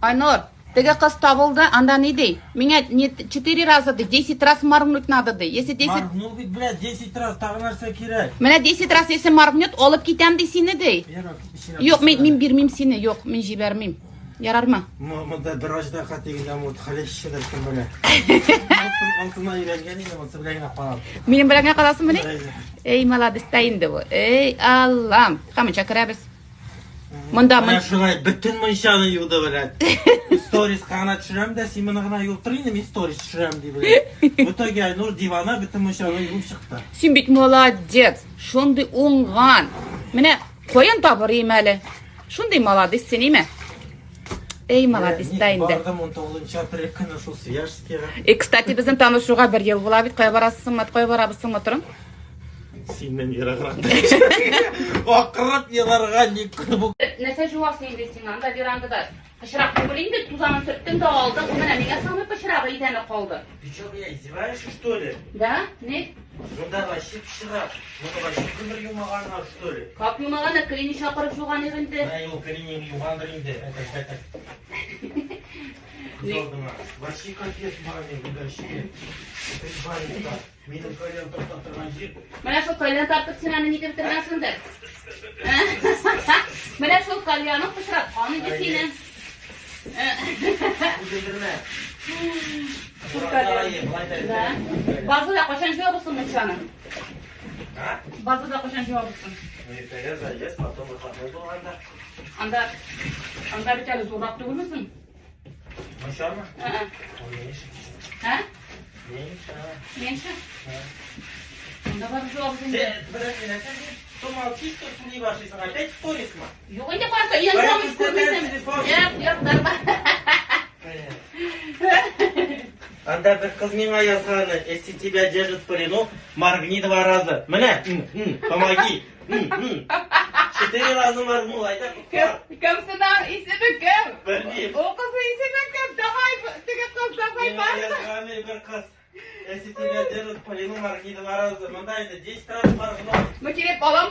Айнур, теге кыз табылды, анда не дей? Меня не 4 раза дей, 10 раз моргнуть надо дей. Если 10... Моргнул ведь, блядь, 10 раз, тағы нәрсе керек. Меня 10 раз если моргнет, алып кетем дей сені дей. Yok, мен бермейм сені, yok, мен жібермейм. Ярар ма? Мұнда бір ажда қатегінде мұнда қалешшілер кім біле. Алтына үйренген енді, мұнда білегіне қалам. Менің білегіне қаласың міне? Ey, молодец тайынды bu. Ey, Allah'ım. Қамын шақырабыз. Мұнда Мына шұғай бүтін мұншаны юды біледі. Сторис қағана түшірем де, сен мұны ғана юып тұрайын, мен сторис түшірем дей біледі. Бұтаге Айнур дивана бүтін мұншаны юып шықты. Сен бит молодец. Шондай оңған. Міне, қойын табыр емәлі. Шондай молодец сен еме? Ey, молодец тайынды. Бардым 19-шы апрель күні шул Свияжскийға. Кстати, біздің танышуға бір ел бола бит. Қой барасың ма, қой барабысың ма тұрың? Сенмен ерағырады. Оқырып еларған не күні бұл. Нәрсе жуасың десің, анда верандада. Пышырақты білейін де, тузаны сүрттің де алды. Міне, неге самый пышырағы едені қалды. Ты что, меня издеваешься, что ли? Да? Не? Ну да, вообще пышырақ. Ну вообще күмір юмағанға, что ли? Как юмағаны, клини шақырып жуған ерінде. Мен ол клинин юмғандыр енді. Вообще капец бәріне, бүдәшке. Прибарында. Менің көйлем тұртап тұрған жер. Міне шол көйлен тартып сен әні неден тұрғансыңды? Міне шол кальяның пышырат, қаны де сенің. Үдедірме. Bazıda koşan şey olursun Müşan'ın. Ha? Bazıda koşan şey olursun. Ertaya zayıf, потом выходной был anda. Anda bir tane zorak değil misin? Müşan mı? Hı. O neymiş? Ha? Neymiş ha? Neyse. Ha. Anda var bir şey olursun. Подожди, на самом деле, что молчишь, что сливаешься? Опять сторис ма? Yok önce varsa yanılmamış görmesem. Yok darba. Анда бір қыз мен аясаны, если тебя держит в плену, моргни 2 раза. Міне, помоги. 4 раза моргнул, айда. Кімсінің есімі кім? Білмеймін. O kızın есімі кім? Тіге қыз давай Мен аясаны бір қыз. Если тебя держит в плену, моргни 2 раза. Мында енді 10 раз моргнул. Мекереп балам.